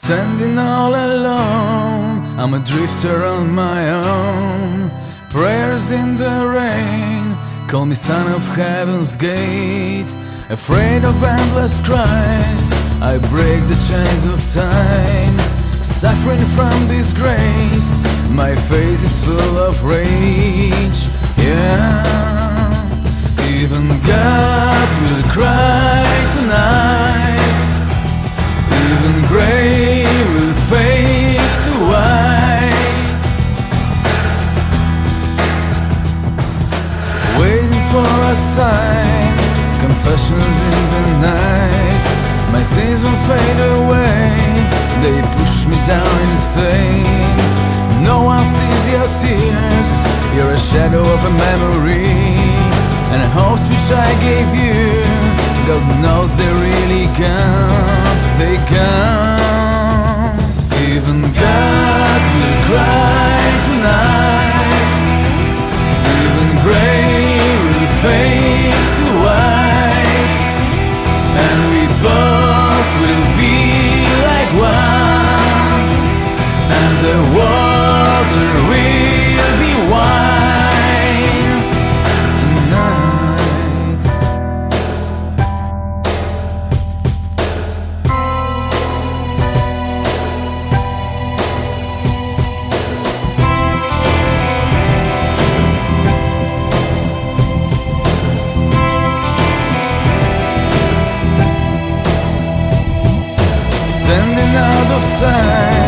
Standing all alone, I'm a drifter on my own. Prayers in the rain, call me son of heaven's gate. Afraid of endless cries, I break the chains of time. Suffering from disgrace, my face is full of rage. Yeah, even God will cry tonight. Even grey will fade to white. Waiting for a sign, confessions in the night. My sins will fade away, they push me down insane. No one sees your tears, you're a shadow of a memory. And hopes which I gave you, God knows they really come, they come. Even God will cry tonight. Even grey will fade to white. And we both will be like one. And the water will be wine tonight. Standing out of sight,